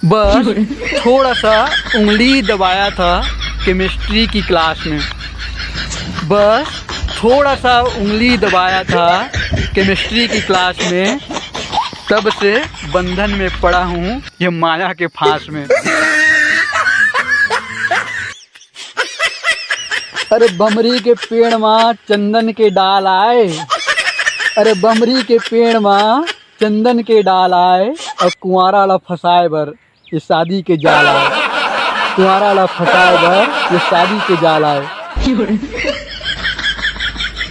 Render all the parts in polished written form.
बस थोड़ा सा उंगली दबाया था केमिस्ट्री की क्लास में। बस थोड़ा सा उंगली दबाया था केमिस्ट्री की क्लास में, तब से बंधन में पड़ा हूँ ये माया के फांस में। अरे बमरी के पेड़ माँ चंदन के डाल आए, अरे बमरी के पेड़ माँ चंदन के डाल आए, और कुंवारा ला फसाए बर ये शादी के जाल आए, कुंवारा ला फसाए बर ये शादी के जाल आए।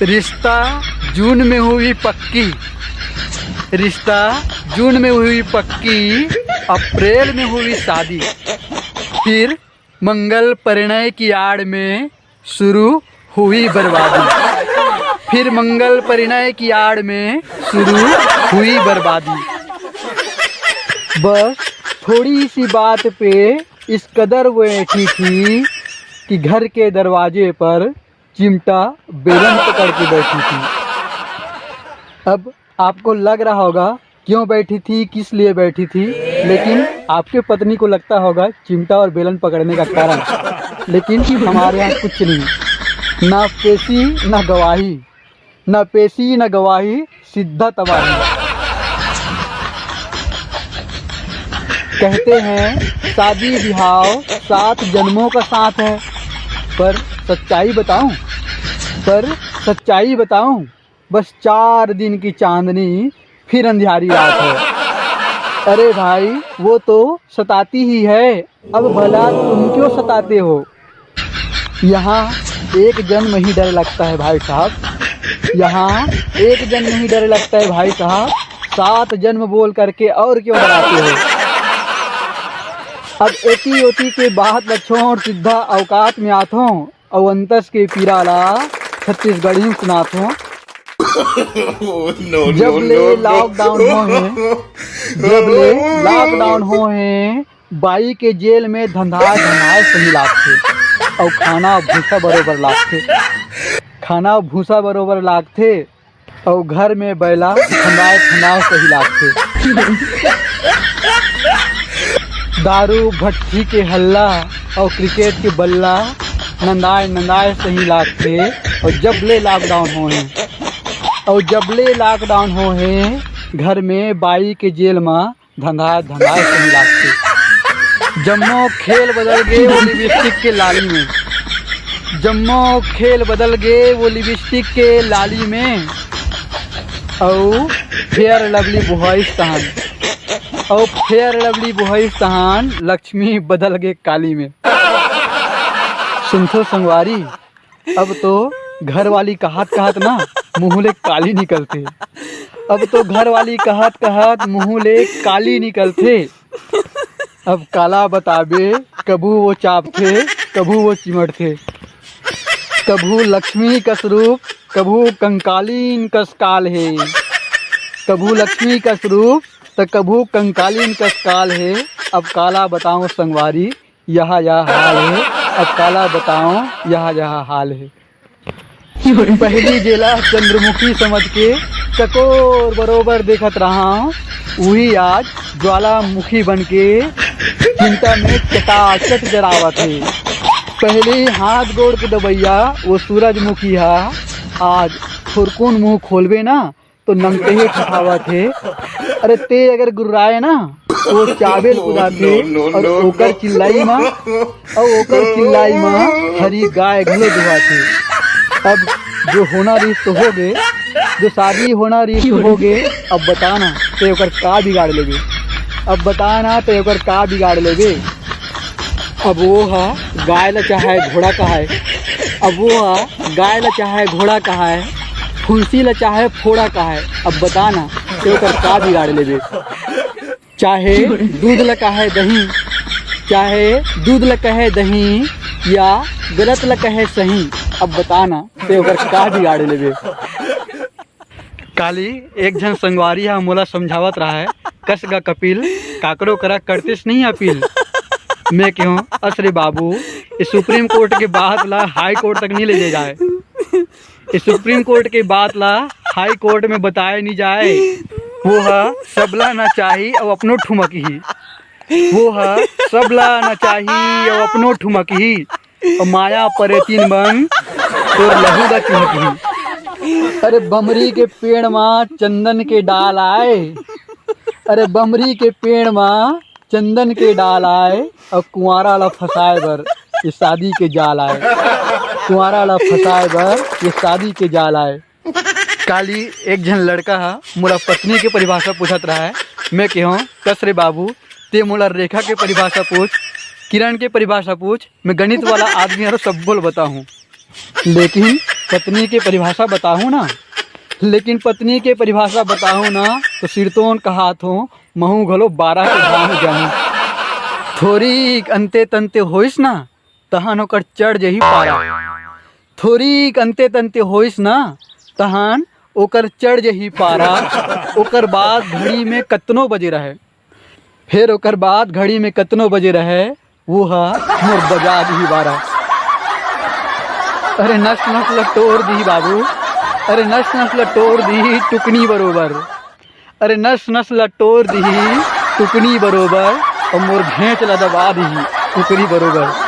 रिश्ता जून में हुई पक्की, रिश्ता जून में हुई पक्की, अप्रैल में हुई शादी, फिर मंगल परिणय की आड़ में शुरू हुई बर्बादी, फिर मंगल परिणय की आड़ में शुरू हुई बर्बादी। बस थोड़ी सी बात पे इस कदर वो ऐठी थी कि घर के दरवाजे पर चिमटा बेलन पकड़ के बैठी थी। अब आपको लग रहा होगा क्यों बैठी थी, किस लिए बैठी थी, लेकिन आपके पत्नी को लगता होगा चिमटा और बेलन पकड़ने का कारण। लेकिन हमारे यहाँ कुछ नहीं, ना पेशी ना गवाही, ना पेशी ना गवाही, सीधा तबाही। कहते हैं शादी बिहाव 7 जन्मों का साथ है, पर सच्चाई बताऊं, बस 4 दिन की चांदनी फिर अंधियारी रात है। अरे भाई वो तो सताती ही है, अब भला तुम क्यों सताते हो। यहाँ एक जन्म ही डर लगता है भाई साहब, यहाँ एक जन्म ही डर लगता है भाई साहब, 7 जन्म बोल करके और क्यों डराते हो। अब एटी ओटी के बात बच्चों और सीधा औकात में आथों, और अंतस के पीराला छत्तीसगढ़ी सुनाथों। जब ले लॉकडाउन हो हैं, जब ले लॉकडाउन हो हैं, बाई के जेल में धंधाए सही लागथे, और खाना भूसा बरोबर लागथे, खाना भूसा बरोबर लागथे, और घर में बैला धंधाए सही लागथे। दारू भट्टी के हल्ला और क्रिकेट के बल्ला नंदाए सही लागथे, और जब ले लॉकडाउन हो हैं, और जब ले लॉकडाउन हो हैं, घर में बाई के जेल में धंधाए सही लागथे। जम्मो खेल बदल गए वो लिपस्टिक के लाली में, जम्मो खेल बदल गए वो लिपस्टिक के लाली में, और फेयर लवली बुहाइस तहान, और फेयर लवली बुहाइस तहान लक्ष्मी बदल गए काली में। सुनथो संगवारी, अब तो घर वाली कहत ना मुँह ले काली निकलते, अब तो घर वाली कहत मुँह ले काली निकलते। अब काला बताबे कभू वो चापथे, कभू वो चिमटथे, कभू लक्ष्मी का स्वरूप, कभू कंकालीन कसकाल है, कभू लक्ष्मी का स्वरूप तो कभू कंकालीन कसकाल है। अब काला बताऊं संगवारी यह हाल है, अब काला बताऊं यह हाल है। पहली जेला चंद्रमुखी समझ के चकोर बरोबर देखत रहा हूँ, वही आज ज्वालामुखी बन के चिंता में चटाचट जरावत है। पहले हाथ गोड़ के दबैया वो सूरजमुखी है, आज थोरकुन मुँह खोलबे ना तो नंगते ही ठठावत है। अरे ते अगर गुर्राए ना तो चाबेल उदाते, और ओकर चिल्लाई माँ हरी गाय घलो दुआथे। अब जो होना रिश्त तो हो गए, जो शादी होना रिश्त हो गए, अब बताना ते ओकर का बिगाड़ लेगे, अब बताना ते ओकर का बिगाड़ लेगे। अब वो है गाय ला चाहे घोड़ा का है, अब वो है गाय ला चाहे घोड़ा का है, फुंसी ला चाहे फोड़ा का है, अब बताना ते ओकर का बिगाड़ लेगे। चाहे दूध ला कहे दही, चाहे दूध ला कहे दही, या गलत ला कहे सही, अब बताना ते ओकर का बिगाड़ लेगे। काली एक जन संगवारी है मोला समझावत रहा है, कस गा कपिल काकरो करा करतेस नहीं अपील। मैं क्यों असरे बाबू इस सुप्रीम कोर्ट के बात ला हाई कोर्ट तक नहीं ले जाए, इस सुप्रीम कोर्ट के बात ला हाई कोर्ट में बताए नहीं जाए, वो है सबला ना चाहिए और अपनो ठुमक ही। वो है सबला नचाही और अपनो ठुमकही और माया परे तीन बन तोर लहू दा चुमकही। अरे बमरी के पेड़ माँ चंदन के डाल आए, अरे बमरी के पेड़ माँ चंदन के डाल आए और कुंवारा ला फसाए बर ये शादी के जाल आए, कुंवारा ला फसाए बर ये शादी के जाल आए। काली एक जन लड़का है मोला पत्नी के परिभाषा पूछत रहा है। मैं कहूँ कस रे बाबू ते मोला रेखा के परिभाषा पूछ, किरण के परिभाषा पूछ, मैं गणित वाला आदमी हर सब बोल बताऊँ, लेकिन पत्नी के परिभाषा बताऊँ ना, लेकिन पत्नी के परिभाषा बताऊँ ना तो सिरतोन का हाथ हो महू घलो 12 के धाम जानू। थोड़ी अंते तंते होइस ना तहन ओकर चढ़ जही पारा, थोड़ी अंते तंते होइस ना तहन ओकर चढ़ जही पारा। ओकर बाद घड़ी में कतनो बजे रहे, फिर ओकर बाद घड़ी में कतनो बजे रहे वो हा मोर बजा दी 12। अरे नस नस लटोर दी बाबू, अरे नस नस लटोर दी टुकनी बरोबर, अरे नस नस लटोर दी टुकनी बरोबर और मोर घेंच ला दबा दी टुकनी बरोबर।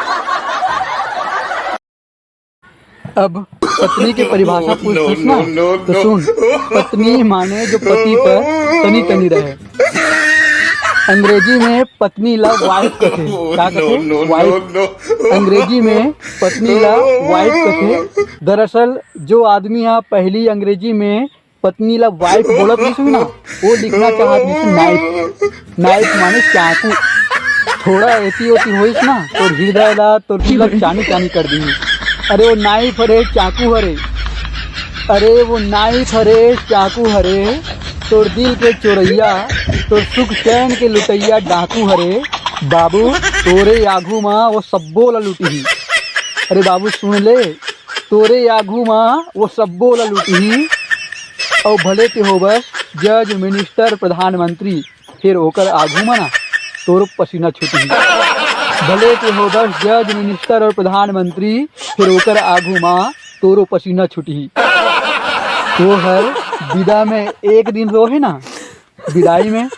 अब पत्नी की परिभाषा पूछ ना तो सुन, पत्नी माने जो पति पर तनी तनी रहे। अंग्रेजी में पत्नी ला वाइफ कथे, क्या कथे? वाइफ। अंग्रेजी में पत्नी ला वाइफ कथे। दरअसल जो आदमी यहाँ पहली अंग्रेजी में पत्नी ला वाइफ बोलत नहीं सुना, वो लिखना चाहत नहीं नाइफ। नाइफ माने चाकू। थोड़ा ऐसी होती होइस ना तो हृदय ला तो दिल चानी चानी कर दी। अरे वो नाइफ हरे चाकू हरे, अरे वो नाइफ हरे चाकू हरे, तोर दिल के चोरैया तोर सुख चैन के लुटैया डाकू हरे बाबू, तोरे आघू माँ वो सब्बो ला लुटी। अरे बाबू सुन ले, तोरे आघू माँ वो सब्बो ला लुटी और भले के हो बस जज मिनिस्टर प्रधानमंत्री, फिर ओकर आघू माँ ना तोर पसीना छूटी। भले के हो बस जज मिनिस्टर और प्रधानमंत्री, फिर ओकर आघू माँ तोरो पसीना छूटी। वो हर विदा में एक दिन रोहे ना, विदाई में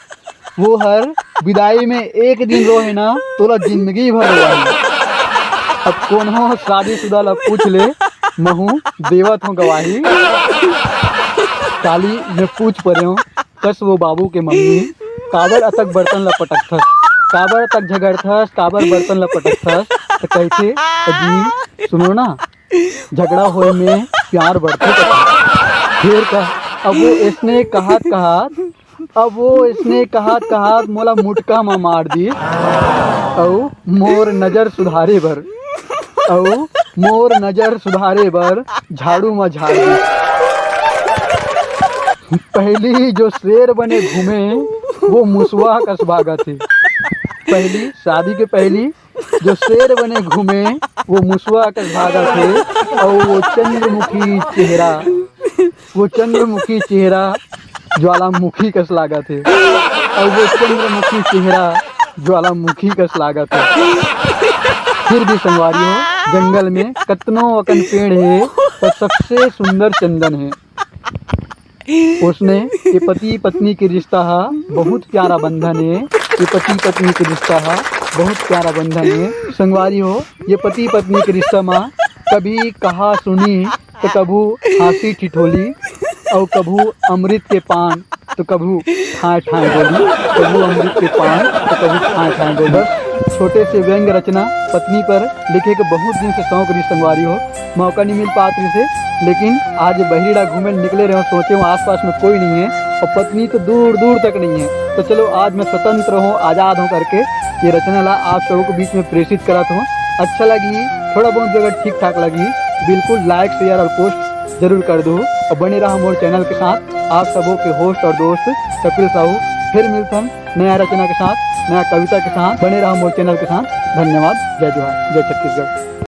वो हर विदाई में एक दिन रोहे ना तोला जिंदगी भर रोही। अब कौन हो शादीशुदा ला पूछ ले महू देवत हो गवाही। काली मैं पूछ पड़े हूँ कस वो बाबू के मम्मी काबर अतक बर्तन ला पटकथस, काबर तक झगड़थस, काबर बर्तन ला पटकथस। तो कहते अजी सुनो ना, झगड़ा होए में प्यार बढ़ते फिर का। अब वो इसने कहात मोला मुटका में मार दी औ मोर नजर सुधारे बर, औ मोर नजर सुधारे बर झाड़ू में झाड़ दी। पहली जो शेर बने घूमे वो मुसवा कस भागा थे। पहली शादी के पहली जो शेर बने घूमे वो मुसवा कस भागा थे और वो चंद्रमुखी चेहरा ज्वालामुखी कस लागा थे, और वो चंद्रमुखी चेहरा ज्वालामुखी कस लागा थे। फिर भी संगवारी हो जंगल में कतनो अकन पेड़ है पर सबसे सुंदर चंदन है। उसने ये पति पत्नी के रिश्ता है बहुत प्यारा बंधन है, ये पति पत्नी के रिश्ता है बहुत प्यारा बंधन है। संगवारी हो ये पति पत्नी के रिश्ता में कभी कहा सुनी तो कभू हंसी ठिठोली और कभू अमृत के पान तो कभू ठाए ठाए बोली, कभू अमृत के पान तो कभू ठाए ठाए बोली। बस छोटे से व्यंग रचना पत्नी पर लिखे के बहुत दिन से शौक रही संगवारी हो, मौका नहीं मिल पाती से, लेकिन आज बहिरीड़ा घूमे निकले रहे, सोचे हूँ आसपास में कोई नहीं है और पत्नी तो दूर दूर तक नहीं है। तो चलो आज मैं स्वतंत्र हूँ, आज़ाद हूँ करके ये रचना ला आप सबों के बीच में प्रेषित कराता हूँ। अच्छा लगी, थोड़ा बहुत जगह ठीक ठाक लगी, बिल्कुल लाइक शेयर और पोस्ट जरूर कर दो और बने रहा मोर चैनल के साथ। आप सबों के होस्ट और दोस्त कपिल साहू। फिर मिलते हैं नया रचना के साथ, नया कविता के साथ। बने रहा मोर चैनल के साथ। धन्यवाद। जय जोहार, जय छत्तीसगढ़।